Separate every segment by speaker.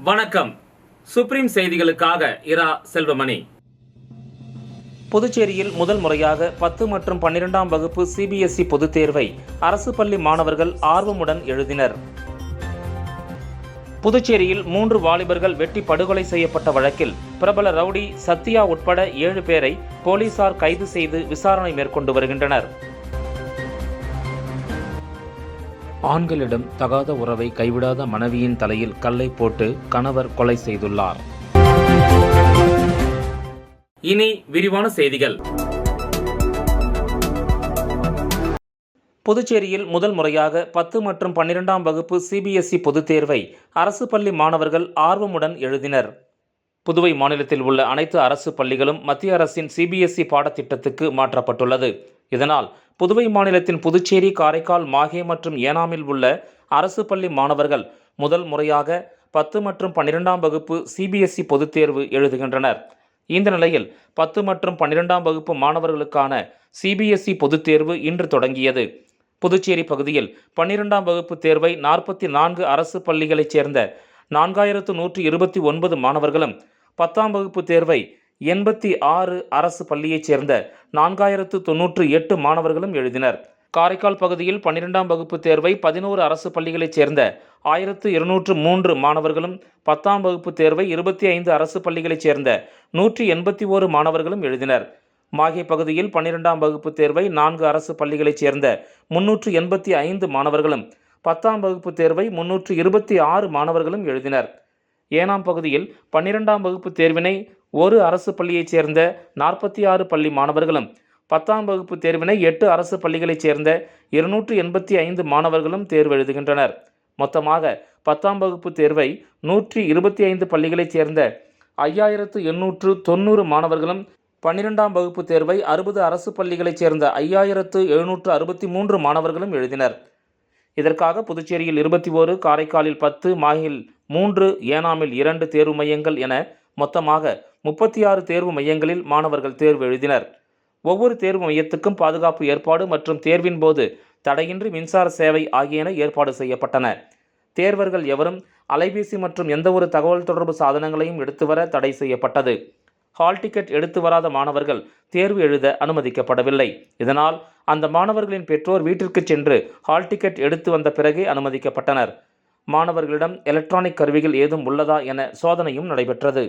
Speaker 1: வணக்கம். சுப்ரீம் செய்திகளுக்காக இரா செல்வமணி. புதுச்சேரியில் முதல் முறையாக 10 மற்றும் 12ஆம் வகுப்பு சிபிஎஸ்இ பொதுத் தேர்வை அரசு பள்ளி மாணவர்கள் ஆர்வமுடன் எழுதினர். புதுச்சேரியில் 3 வாலிபர்கள் வெட்டி படுகொலை செய்யப்பட்ட வழக்கில் பிரபல ரவுடி சத்யா உட்பட 7 பேரை போலீசார் கைது செய்து விசாரணை மேற்கொண்டு வருகின்றனர். ஆண்களிடம் தகாத உறவை கைவிடாத மனைவியின் தலையில் கல்லை போட்டு கணவர் கொலை செய்துள்ளார். இனி விரிவான செய்திகள். புதுச்சேரியில் முதல் முறையாக 10 மற்றும் 12ஆம் வகுப்பு சிபிஎஸ்இ பொதுத் தேர்வை அரசு பள்ளி மாணவர்கள் ஆர்வமுடன் எழுதினர். புதுவை மாநிலத்தில் உள்ள அனைத்து அரசு பள்ளிகளும் மத்திய அரசின் சிபிஎஸ்இ பாடத்திட்டத்துக்கு மாற்றப்பட்டுள்ளது. இதனால் புதுவை மாநிலத்தின் புதுச்சேரி, காரைக்கால், மாஹே மற்றும் ஏனாமில் உள்ள அரசு பள்ளி மாணவர்கள் முதல் முறையாக 10 மற்றும் 12ஆம் வகுப்பு சிபிஎஸ்இ பொதுத் தேர்வு எழுதுகின்றனர். இந்த நிலையில் 10 மற்றும் 12ஆம் வகுப்பு மாணவர்களுக்கான சிபிஎஸ்இ பொதுத் தேர்வு இன்று தொடங்கியது. புதுச்சேரி பகுதியில் 12ஆம் வகுப்பு தேர்வை 44 அரசு பள்ளிகளைச் சேர்ந்த 4129 மாணவர்களும், 10ஆம் வகுப்பு தேர்வை 86 அரசு பள்ளியைச் சேர்ந்த 4098 மாணவர்களும் எழுதினர். காரைக்கால் பகுதியில் 12ஆம் வகுப்பு தேர்வை 11 அரசு பள்ளிகளைச் சேர்ந்த 1203 மாணவர்களும், 10ஆம் வகுப்பு தேர்வை 25 அரசு பள்ளிகளைச் சேர்ந்த 181 மாணவர்களும் எழுதினர். மாஹே பகுதியில் 12ஆம் வகுப்பு தேர்வை 4 அரசு பள்ளிகளைச் சேர்ந்த 385 மாணவர்களும், 10ஆம் வகுப்பு தேர்வை 326 மாணவர்களும் எழுதினர். ஏனாம் பகுதியில் 12ஆம் வகுப்பு தேர்வினை ஒரு அரசு பள்ளியைச் சேர்ந்த 46 பள்ளி மாணவர்களும், 10ஆம் வகுப்பு தேர்வினை 8 அரசு பள்ளிகளைச் சேர்ந்த 285 மாணவர்களும் தேர்வு எழுதுகின்றனர். மொத்தமாக 10ஆம் வகுப்பு தேர்வை 125 பள்ளிகளைச் சேர்ந்த 5890 மாணவர்களும், 12ஆம் வகுப்பு தேர்வை 60 அரசு பள்ளிகளைச் சேர்ந்த 5763 மாணவர்களும் எழுதினர். இதற்காக புதுச்சேரியில் 21, காரைக்காலில் 10, மாஹில் 3, ஏனாமில் 2 தேர்வு மையங்கள் என மொத்தமாக 36 தேர்வு மையங்களில் மாணவர்கள் தேர்வு எழுதினர். ஒவ்வொரு தேர்வு மையத்துக்கும் பாதுகாப்பு ஏற்பாடு மற்றும் தேர்வின் போது தடையின்றி மின்சார சேவை ஆகியன ஏற்பாடு செய்யப்பட்டன. தேர்வர்கள் எவரும் அலைபேசி மற்றும் எந்தவொரு தகவல் தொடர்பு சாதனங்களையும் எடுத்து வர தடை செய்யப்பட்டது. ஹால் டிக்கெட் எடுத்து வராத மாணவர்கள் தேர்வு எழுத அனுமதிக்கப்படவில்லை. இதனால் அந்த மாணவர்களின் பெற்றோர் வீட்டிற்கு சென்று ஹால் டிக்கெட் எடுத்து வந்த பிறகே அனுமதிக்கப்பட்டனர். மாணவர்களிடம் எலக்ட்ரானிக் கருவிகள் ஏதும் உள்ளதா என சோதனையும் நடைபெற்றது.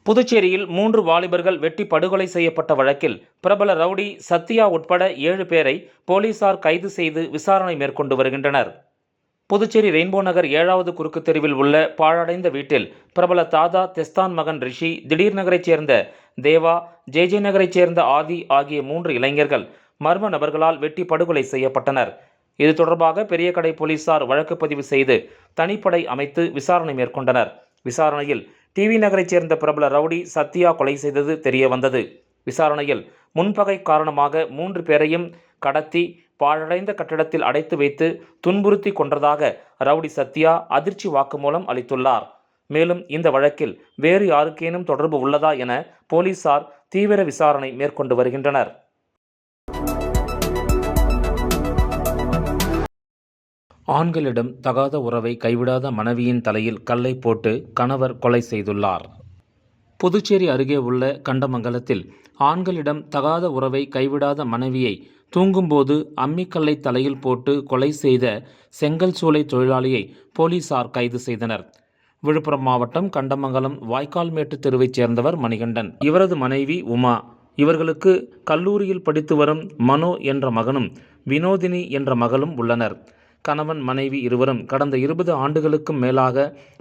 Speaker 1: புதுச்சேரியில் 3 வாலிபர்கள் வெட்டி படுகொலை செய்யப்பட்ட வழக்கில் பிரபல ரவுடி சத்யா உட்பட 7 பேரை போலீசார் கைது செய்து விசாரணை மேற்கொண்டு வருகின்றனர். புதுச்சேரி ரெயின்போ நகர் 7வது குறுக்கு தெருவில் உள்ள பாழடைந்த வீட்டில் பிரபல தாதா தெஸ்தான் மகன் ரிஷி, திடீர் நகரைச் சேர்ந்த தேவா, ஜே நகரைச் சேர்ந்த ஆதி ஆகிய 3 இளைஞர்கள் மர்ம நபர்களால் வெட்டி படுகொலை செய்யப்பட்டனர். இது தொடர்பாக பெரிய கடை போலீசார் வழக்கு பதிவு செய்து தனிப்படை அமைத்து விசாரணை மேற்கொண்டனர். விசாரணையில் டிவி நகரைச் சேர்ந்த பிரபல ரவுடி சத்யா கொலை செய்தது தெரிய வந்தது. விசாரணையில் முன்பகை காரணமாக 3 பேரையும் கடத்தி பாழடைந்த கட்டிடத்தில் அடைத்து வைத்து துன்புறுத்தி கொன்றதாக ரவுடி சத்யா அதிர்ச்சி வாக்குமூலம் அளித்துள்ளார். மேலும் இந்த வழக்கில் வேறு யாருக்கேனும் தொடர்பு உள்ளதா என போலீசார் தீவிர விசாரணை மேற்கொண்டு வருகின்றனர். ஆண்களிடம் தகாத உறவை கைவிடாத மனைவியின் தலையில் கல்லை போட்டு கணவர் கொலை செய்துள்ளார். புதுச்சேரி அருகே உள்ள கண்டமங்கலத்தில் ஆண்களிடம் தகாத உறவை கைவிடாத மனைவியை தூங்கும்போது அம்மிக்கல்லை தலையில் போட்டு கொலை செய்த செங்கல் சூளை தொழிலாளியை போலீசார் கைது செய்தனர். விழுப்புரம் மாவட்டம் கண்டமங்கலம் வாய்க்கால்மேட்டு தெருவைச் சேர்ந்தவர் மணிகண்டன். இவரது மனைவி உமா. இவர்களுக்கு கல்லூரியில் படித்து வரும் மனோ என்ற மகனும் வினோதினி என்ற மகளும் உள்ளனர். கணவன் மனைவி இருவரும் கடந்த 20 ஆண்டுகளுக்கும் மேலாக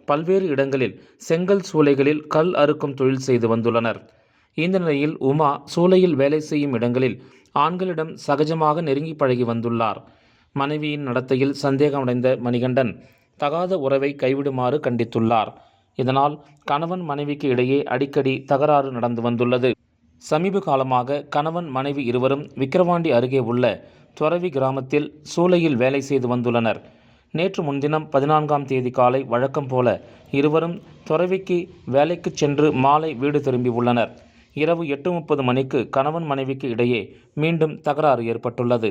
Speaker 1: பல்வேறு இடங்களில் செங்கல் சூளைகளில் கல் அறுக்கும் தொழில் செய்து வந்துள்ளனர். இந்த நிலையில் உமா சூளையில் வேலை செய்யும் இடங்களில் ஆண்களிடம் சகஜமாக நெருங்கி பழகி வந்துள்ளார். மனைவியின் நடத்தையில் சந்தேகமடைந்த மணிகண்டன் தகாத உறவை கைவிடுமாறு கண்டித்துள்ளார். இதனால் கணவன் மனைவிக்கு இடையே அடிக்கடி தகராறு நடந்து வந்துள்ளது. சமீப காலமாக கணவன் மனைவி இருவரும் விக்கிரவாண்டி அருகே உள்ள துறவி கிராமத்தில் சூளையில் வேலை செய்து வந்துள்ளனர். நேற்று முன்தினம் 14ஆம் தேதி காலை வழக்கம் போல இருவரும் துறவிக்கு வேலைக்கு சென்று மாலை வீடு திரும்பி உள்ளனர். இரவு 8:30 மணிக்கு கணவன் மனைவிக்கு இடையே மீண்டும் தகராறு ஏற்பட்டுள்ளது.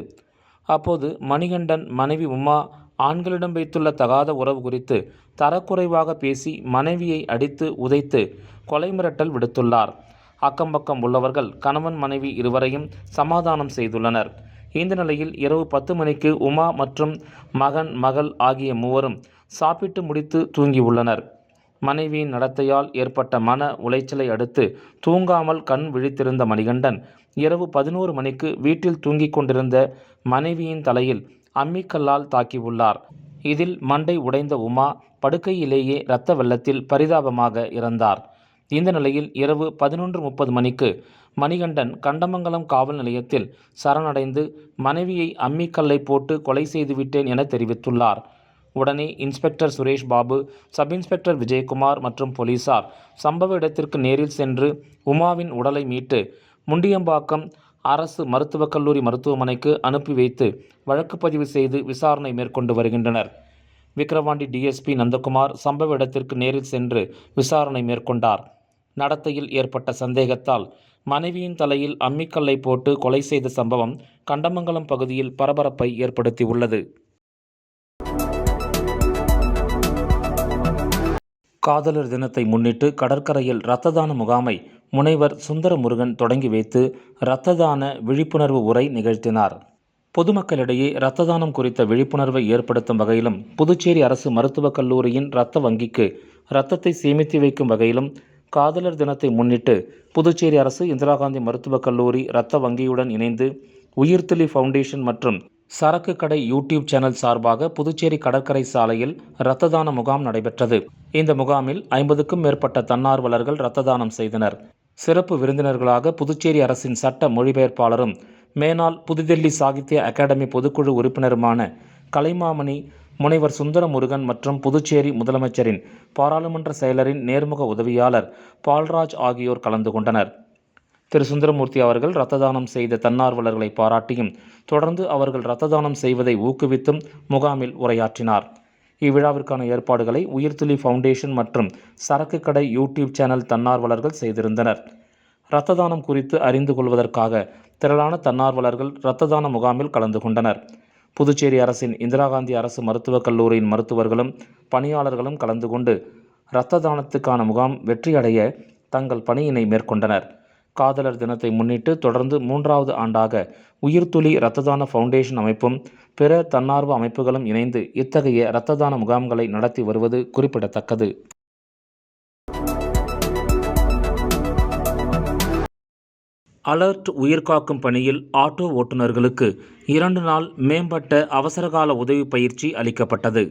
Speaker 1: அப்போது மணிகண்டன் மனைவி உமா ஆண்களிடம் வைத்துள்ள தகாத உறவு குறித்து தரக்குறைவாக பேசி மனைவியை அடித்து உதைத்து கொலை மிரட்டல் விடுத்துள்ளார். அக்கம்பக்கம் உள்ளவர்கள் கணவன் மனைவி இருவரையும் சமாதானம் செய்துள்ளனர். இந்த நிலையில் இரவு 10 மணிக்கு உமா மற்றும் மகன் மகள் ஆகிய மூவரும் சாப்பிட்டு முடித்து தூங்கியுள்ளனர். மனைவியின் நடத்தையால் ஏற்பட்ட மன உளைச்சலை அடுத்து தூங்காமல் கண் விழித்திருந்த மணிகண்டன் இரவு 11 மணிக்கு வீட்டில் தூங்கிக் கொண்டிருந்த மனைவியின் தலையில் அம்மிக்கல்லால் தாக்கியுள்ளார். இதில் மண்டை உடைந்த உமா படுக்கையிலேயே இரத்த வெள்ளத்தில் பரிதாபமாக இறந்தார். இந்த நிலையில் இரவு 11:30 மணிக்கு மணிகண்டன் கண்டமங்கலம் காவல் நிலையத்தில் சரணடைந்து மனைவியை அம்மிக்கல்லை போட்டு கொலை செய்துவிட்டேன் என தெரிவித்துள்ளார். உடனே inspector Suresh Babu, sub inspector Vijayakumar மற்றும் போலீசார் சம்பவ இடத்திற்கு நேரில் சென்று உமாவின் உடலை மீட்டு முண்டியம்பாக்கம் அரசு மருத்துவக் கல்லூரி மருத்துவமனைக்கு அனுப்பி வைத்து வழக்கு பதிவு செய்து விசாரணை மேற்கொண்டு வருகின்றனர். விக்கிரவாண்டி டிஎஸ்பி நந்தகுமார் சம்பவ இடத்திற்கு நேரில் சென்று விசாரணை மேற்கொண்டார். நடத்தையில் ஏற்பட்ட சந்தேகத்தால் மனைவியின் தலையில் அம்மிக்கல்லை போட்டு கொலை செய்த சம்பவம் கண்டமங்கலம் பகுதியில் பரபரப்பை ஏற்படுத்தியுள்ளது. காதலர் தினத்தை முன்னிட்டு கடற்கரையில் இரத்த தான முகாமை முனைவர் சுந்தரமுருகன் தொடங்கி வைத்து இரத்த தான விழிப்புணர்வு உரை நிகழ்த்தினார். பொதுமக்களிடையே இரத்த தானம் குறித்த விழிப்புணர்வை ஏற்படுத்தும் வகையிலும் புதுச்சேரி அரசு மருத்துவக் கல்லூரியின் இரத்த வங்கிக்கு இரத்தத்தை சேமித்து வைக்கும் வகையிலும் காதலர் தினத்தை முன்னிட்டு புதுச்சேரி அரசு இந்திரா காந்தி மருத்துவக் கல்லூரி இரத்த வங்கியுடன் இணைந்து உயிர்த்துளி ஃபவுண்டேஷன் மற்றும் சரக்கு கடை யூடியூப் சேனல் சார்பாக புதுச்சேரி கடற்கரை சாலையில் இரத்த தான முகாம் நடைபெற்றது. இந்த முகாமில் 50க்கும் மேற்பட்ட தன்னார்வலர்கள் இரத்த தானம் செய்தனர். சிறப்பு விருந்தினர்களாக புதுச்சேரி அரசின் சட்ட மொழிபெயர்ப்பாளரும் மேனாள் புதுதில்லி சாகித்ய அகாடமி பொதுக்குழு உறுப்பினருமான கலைமாமணி முனைவர் சுந்தரமுருகன் மற்றும் புதுச்சேரி முதலமைச்சரின் பாராளுமன்ற செயலரின் நேர்முக உதவியாளர் பால்ராஜ் ஆகியோர் கலந்து கொண்டனர். திரு சுந்தரமூர்த்தி அவர்கள் இரத்த தானம் செய்த தன்னார்வலர்களை பாராட்டியும் தொடர்ந்து அவர்கள் இரத்த தானம் செய்வதை ஊக்குவித்தும் முகாமில் உரையாற்றினார். இவ்விழாவிற்கான ஏற்பாடுகளை உயிர்த்துளி ஃபவுண்டேஷன் மற்றும் சரக்கு கடை யூடியூப் சேனல் தன்னார்வலர்கள் செய்திருந்தனர். இரத்த தானம் குறித்து அறிந்து கொள்வதற்காக திரளான தன்னார்வலர்கள் இரத்த தான முகாமில் கலந்து கொண்டனர். புதுச்சேரி அரசின் இந்திரா காந்தி அரசு மருத்துவக் கல்லூரியின் மருத்துவர்களும் பணியாளர்களும் கலந்து கொண்டு இரத்த தானத்துக்கான முகாம் வெற்றியடைய தங்கள் பணியினை மேற்கொண்டனர். காதலர் தினத்தை முன்னிட்டு தொடர்ந்து 3வது ஆண்டாக உயிர்த்துளி இரத்த தான ஃபவுண்டேஷன் அமைப்பும் பிற தன்னார்வ அமைப்புகளும் இணைந்து இத்தகைய இரத்த தான முகாம்களை நடத்தி வருவது குறிப்பிடத்தக்கது. அலர்ட் உயிர்காக்கும் பணியில் ஆட்டோ ஓட்டுநர்களுக்கு 2 நாள் மேம்பட்ட அவசரகால உதவி பயிற்சி அளிக்கப்பட்டது.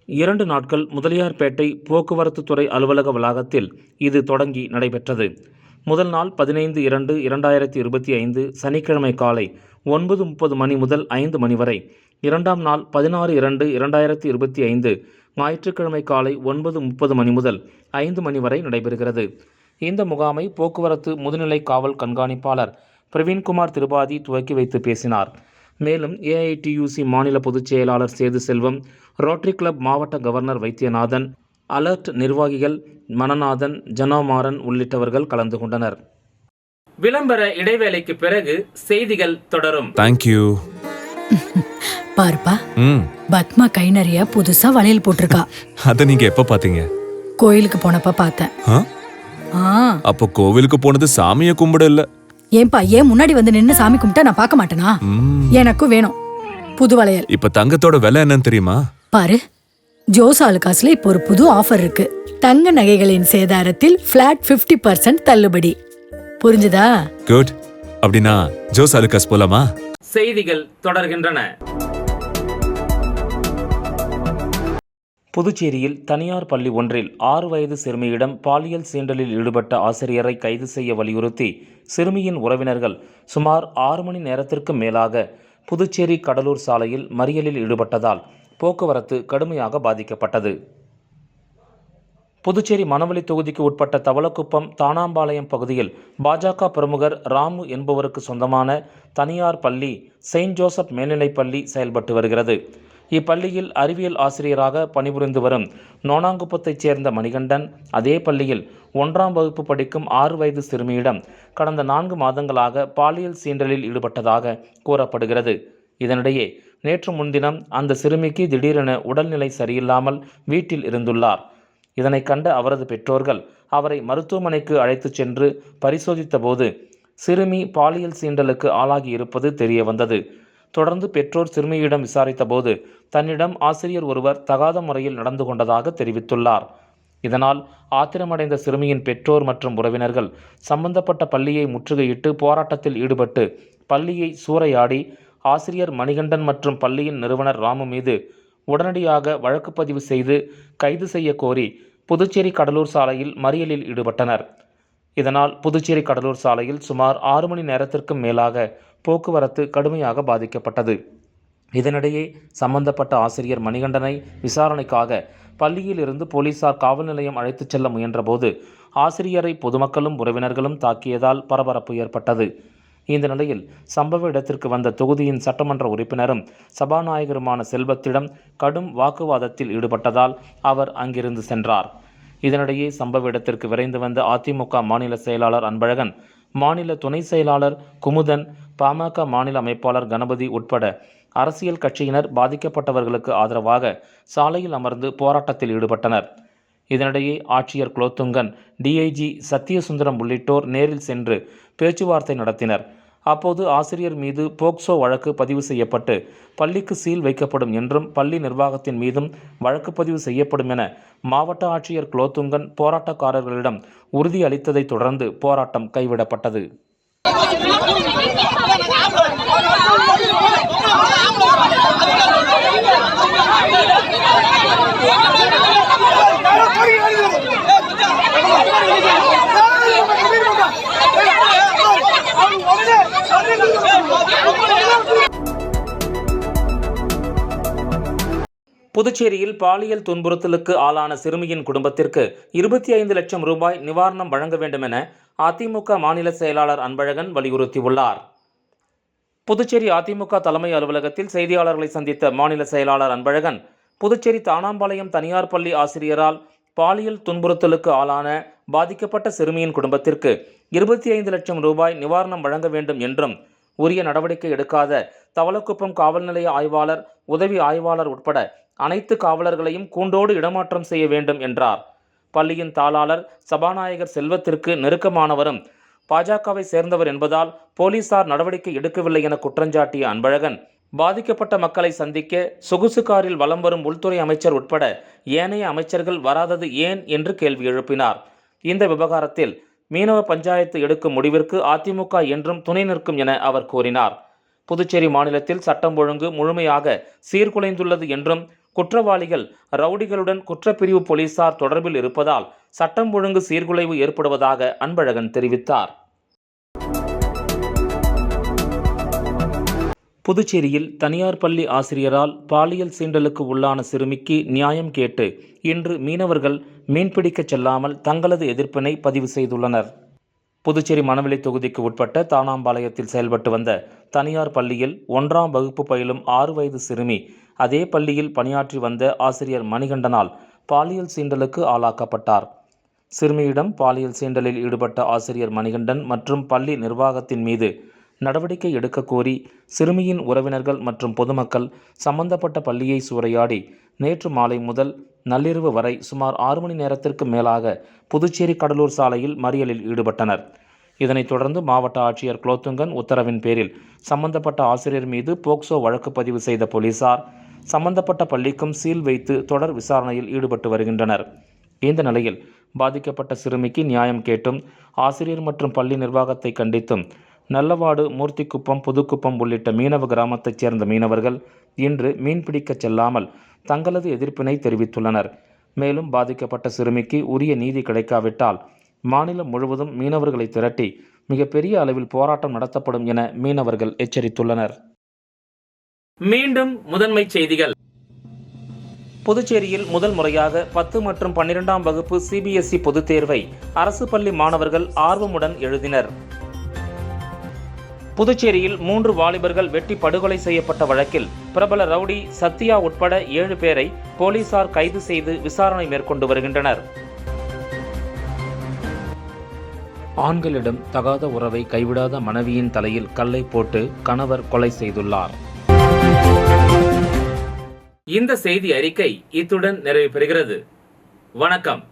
Speaker 1: 2 நாட்கள் முதலியார்பேட்டை போக்குவரத்து துறை அலுவலக வளாகத்தில் இது தொடங்கி நடைபெற்றது. முதல் நாள் 15/2/2025 சனிக்கிழமை காலை 9:30 மணி முதல் 5 மணி வரை, 2ஆம் நாள் 16/2/2025 ஞாயிற்றுக்கிழமை காலை 9:30 மணி முதல் 5 மணி வரை நடைபெறுகிறது. இந்த முகாமை போக்குவரத்து முதுநிலை காவல் கண்காணிப்பாளர் பிரவீன்குமார் திரிபாதி துவக்கி வைத்து பேசினார். மேலும் ஏஐடியூசி மாநில பொதுச் செயலாளர் சேது செல்வம், ரோட்டரி கிளப் மாவட்ட கவர்னர் வைத்தியநாதன், அலர்ட் நிர்வாகிகள் மணநாதன், ஜனமாறன் உள்ளிட்டவர்கள் கலந்து கொண்டனர். விளம்பர இடைவேளைக்கு பிறகு செய்திகள் தொடரும்.
Speaker 2: தேங்க்யூ.
Speaker 3: பாருப்பா, பத்மா கை நிறைய புதுசா வளையல் போட்டிருக்கா.
Speaker 2: அத நீங்க எப்ப பாத்தீங்க?
Speaker 3: கோயிலுக்கு போனப்ப பார்த்தேன்.
Speaker 2: அப்போ கோவிலுக்கு போனது சாமியை கும்பிட இல்ல.
Speaker 3: ஏன்பா, ஏன் முன்னாடி வந்து நின்னு சாமி கும்பிட்டா நான் பார்க்க மாட்டேனா? எனக்கும் வேணும் புது வளையல்.
Speaker 2: இப்ப தங்கத்தோட விலை என்னன்னு தெரியுமா?
Speaker 3: பாரு, ஜோஸ் ஆலுகாஸ்ல இப்போ ஒரு புது ஆஃபர் இருக்கு. தங்க நகைகளின் சேதாரத்தில் பிளாட் 50% தள்ளுபடி. புரிஞ்சுதா?
Speaker 2: குட். அப்படின்னா ஜோஸ் ஆலுகாஸ் போலாமா?
Speaker 1: செய்திகள் தொடர்கின்றன. புதுச்சேரியில் தனியார் பள்ளி ஒன்றில் 6 வயது சிறுமியிடம் பாலியல் சீண்டலில் ஈடுபட்ட ஆசிரியரை கைது செய்ய வலியுறுத்தி சிறுமியின் உறவினர்கள் சுமார் 6 மணி நேரத்திற்கு மேலாக புதுச்சேரி கடலூர் சாலையில் மறியலில் ஈடுபட்டதால் போக்குவரத்து கடுமையாக பாதிக்கப்பட்டது. புதுச்சேரி மணவெளி தொகுதிக்கு உட்பட்ட தவளக்குப்பம் தானாம்பாளையம் பகுதியில் பாஜக பிரமுகர் ராமு என்பவருக்கு சொந்தமான தனியார் பள்ளி செயின்ட் ஜோசப் மேல்நிலைப்பள்ளி செயல்பட்டு வருகிறது. இப்பள்ளியில் அறிவியல் ஆசிரியராக பணிபுரிந்து வரும் நோனாங்குப்பத்தைச் சேர்ந்த மணிகண்டன் அதே பள்ளியில் 1ஆம் வகுப்பு படிக்கும் 6 வயது சிறுமியிடம் கடந்த 4 மாதங்களாக பாலியல் சீண்டலில் ஈடுபட்டதாக கூறப்படுகிறது. இதனிடையே நேற்று முன்தினம் அந்த சிறுமிக்கு திடீரென உடல்நிலை சரியில்லாமல் வீட்டில் இருந்துள்ளார். இதனை கண்ட அவரது பெற்றோர்கள் அவரை மருத்துவமனைக்கு அழைத்துச் சென்று பரிசோதித்த போது சிறுமி பாலியல் சீண்டலுக்கு ஆளாகி இருப்பது தெரிய வந்தது. தொடர்ந்து பெற்றோர் சிறுமியிடம் விசாரித்த போது தன்னிடம் ஆசிரியர் ஒருவர் தகாத முறையில் நடந்து கொண்டதாக தெரிவித்துள்ளார். இதனால் ஆத்திரமடைந்த சிறுமியின் பெற்றோர் மற்றும் உறவினர்கள் சம்பந்தப்பட்ட பள்ளியை முற்றுகையிட்டு போராட்டத்தில் ஈடுபட்டு பள்ளியை சூறையாடி ஆசிரியர் மணிகண்டன் மற்றும் பள்ளியின் நிறுவனர் ராமு மீது உடனடியாக வழக்கு பதிவு செய்து கைது செய்ய கோரி புதுச்சேரி கடலூர் சாலையில் மறியலில் ஈடுபட்டனர். இதனால் புதுச்சேரி கடலூர் சாலையில் சுமார் 6 மணி நேரத்திற்கும் மேலாக போக்குவரத்து கடுமையாக பாதிக்கப்பட்டது. இதனிடையே சம்பந்தப்பட்ட ஆசிரியர் மணிகண்டனை விசாரணைக்காக பள்ளியில் இருந்து போலீசார் காவல் நிலையம் அழைத்துச் செல்ல முயன்றபோது ஆசிரியரை பொதுமக்களும் உறவினர்களும் தாக்கியதால் பரபரப்பு ஏற்பட்டது. இந்த நிலையில் சம்பவ இடத்திற்கு வந்த தொகுதியின் சட்டமன்ற உறுப்பினரும் சபாநாயகருமான செல்வத்திடம் கடும் வாக்குவாதத்தில் ஈடுபட்டதால் அவர் அங்கிருந்து சென்றார். இதனிடையே சம்பவ இடத்திற்கு விரைந்து வந்த அதிமுக மாநில செயலாளர் அன்பழகன், மாநில துணை செயலாளர் குமுதன், பாமக மாநில அமைப்பாளர் கணபதி உட்பட அரசியல் கட்சியினர் பாதிக்கப்பட்டவர்களுக்கு ஆதரவாக சாலையில் அமர்ந்து போராட்டத்தில் ஈடுபட்டனர். இதனிடையே ஆட்சியர் குலோத்துங்கன், டிஐஜி சத்தியசுந்தரம் உள்ளிட்டோர் நேரில் சென்று பேச்சுவார்த்தை நடத்தினர். அப்போது ஆசிரியர் மீது போக்சோ வழக்கு பதிவு செய்யப்பட்டு பள்ளிக்கு சீல் வைக்கப்படும் என்றும் பள்ளி நிர்வாகத்தின் மீதும் வழக்கு பதிவு செய்யப்படும் என மாவட்ட ஆட்சியர் குலோத்துங்கன் போராட்டக்காரர்களிடம் உறுதி அளித்ததை தொடர்ந்து போராட்டம் கைவிடப்பட்டது. புதுச்சேரியில் பாலியல் துன்புறுத்தலுக்கு ஆளான சிறுமியின் குடும்பத்திற்கு 25 லட்சம் ரூபாய் நிவாரணம் வழங்க வேண்டும் என அதிமுக மாநில செயலாளர் அன்பழகன் வலியுறுத்தியுள்ளார். புதுச்சேரி அதிமுக தலைமை அலுவலகத்தில் செய்தியாளர்களை சந்தித்த மாநில செயலாளர் அன்பழகன், புதுச்சேரி தானாம்பாளையம் தனியார் பள்ளி ஆசிரியரால் பாலியல் துன்புறுத்தலுக்கு ஆளான பாதிக்கப்பட்ட சிறுமியின் குடும்பத்திற்கு 25 லட்சம் ரூபாய் நிவாரணம் வழங்க வேண்டும் என்றும், உரிய நடவடிக்கை எடுக்காத தவளக்குப்பம் காவல் நிலைய ஆய்வாளர், உதவி ஆய்வாளர் உட்பட அனைத்து காவலர்களையும் கூண்டோடு இடமாற்றம் செய்ய வேண்டும் என்றார். பள்ளியின் தாளாளர் சபாநாயகர் செல்வத்திற்கு நெருக்கமானவரும் பாஜகவை சேர்ந்தவர் என்பதால் போலீசார் நடவடிக்கை எடுக்கவில்லை என குற்றஞ்சாட்டிய அன்பழகன், பாதிக்கப்பட்ட மக்களை சந்திக்க சொகுசு காரில் வலம் வரும் உள்துறை அமைச்சர் உட்பட ஏனைய அமைச்சர்கள் வராதது ஏன் என்று கேள்வி எழுப்பினார். இந்த விவகாரத்தில் மீனவ பஞ்சாயத்து எடுக்கும் முடிவிற்கு அதிமுக என்றும் துணை நிற்கும் என அவர் கூறினார். புதுச்சேரி மாநிலத்தில் சட்டம் ஒழுங்கு முழுமையாக சீர்குலைந்துள்ளது என்றும், குற்றவாளிகள் ரவுடிகளுடன் குற்றப்பிரிவு போலீசார் தொடர்பில் இருப்பதால் சட்டம் ஒழுங்கு சீர்குலைவு ஏற்படுவதாக அன்பழகன் தெரிவித்தார். புதுச்சேரியில் தனியார் பள்ளி ஆசிரியரால் பாலியல் சீண்டலுக்கு உள்ளான சிறுமிக்கு நியாயம் கேட்டு இன்று மீனவர்கள் மீன்பிடிக்க செல்லாமல் தங்களது எதிர்ப்பினை பதிவு செய்துள்ளனர். புதுச்சேரி மணவெளி தொகுதிக்கு உட்பட்ட தானாம்பாளையத்தில் செயல்பட்டு வந்த தனியார் பள்ளியில் 1ஆம் வகுப்பு பயிலும் 6 வயது சிறுமி அதே பள்ளியில் பணியாற்றி வந்த ஆசிரியர் மணிகண்டனால் பாலியல் சீண்டலுக்கு ஆளாக்கப்பட்டார். சிறுமியிடம் பாலியல் சீண்டலில் ஈடுபட்ட ஆசிரியர் மணிகண்டன் மற்றும் பள்ளி நிர்வாகத்தின் மீது நடவடிக்கை எடுக்க கோரி சிறுமியின் உறவினர்கள் மற்றும் பொதுமக்கள் சம்பந்தப்பட்ட பள்ளியை சூறையாடி நேற்று மாலை முதல் நள்ளிரவு வரை சுமார் 6 மணி நேரத்திற்கு மேலாக புதுச்சேரி கடலூர் சாலையில் மறியலில் ஈடுபட்டனர். இதனைத் தொடர்ந்து மாவட்ட ஆட்சியர் குலோத்துங்கன் உத்தரவின் பேரில் சம்பந்தப்பட்ட ஆசிரியர் மீது போக்சோ வழக்கு பதிவு செய்த போலீசார் சம்பந்தப்பட்ட பள்ளிக்கும் சீல் வைத்து தொடர் விசாரணையில் ஈடுபட்டு வருகின்றனர். இந்த நிலையில் பாதிக்கப்பட்ட சிறுமிக்கு நியாயம் கேட்டும், ஆசிரியர் மற்றும் பள்ளி நிர்வாகத்தை கண்டித்தும் நல்லவாடு, மூர்த்திக்குப்பம், புதுக்குப்பம் உள்ளிட்ட மீனவ கிராமத்தைச் சேர்ந்த மீனவர்கள் இன்று மீன்பிடிக்க செல்லாமல் தங்களது எதிர்ப்பினை தெரிவித்துள்ளனர். மேலும் பாதிக்கப்பட்ட சிறுமிக்கு உரிய நீதி கிடைக்காவிட்டால் மாநிலம் முழுவதும் மீனவர்களை திரட்டி மிகப்பெரிய அளவில் போராட்டம் நடத்தப்படும் என மீனவர்கள் எச்சரித்துள்ளனர். மீண்டும் முதன்மை செய்திகள். புதுச்சேரியில் முதல் முறையாக 10 மற்றும் 12ஆம் வகுப்பு CBSE பொதுத் தேர்வை அரசு பள்ளி மாணவர்கள் ஆர்வமுடன் எழுதினர். புதுச்சேரியில் 3 வாலிபர்கள் வெட்டி படுகொலை செய்யப்பட்ட வழக்கில் பிரபல ரவுடி சத்யா உட்பட 7 பேரை போலீசார் கைது செய்து விசாரணை மேற்கொண்டு வருகின்றனர். ஆண்களிடம் தகாத உறவை கைவிடாத மனைவியின் தலையில் கல்லை போட்டு கணவர் கொலை செய்துள்ளார். இந்த செய்தி அறிக்கை இத்துடன் நிறைவு பெறுகிறது. வணக்கம்.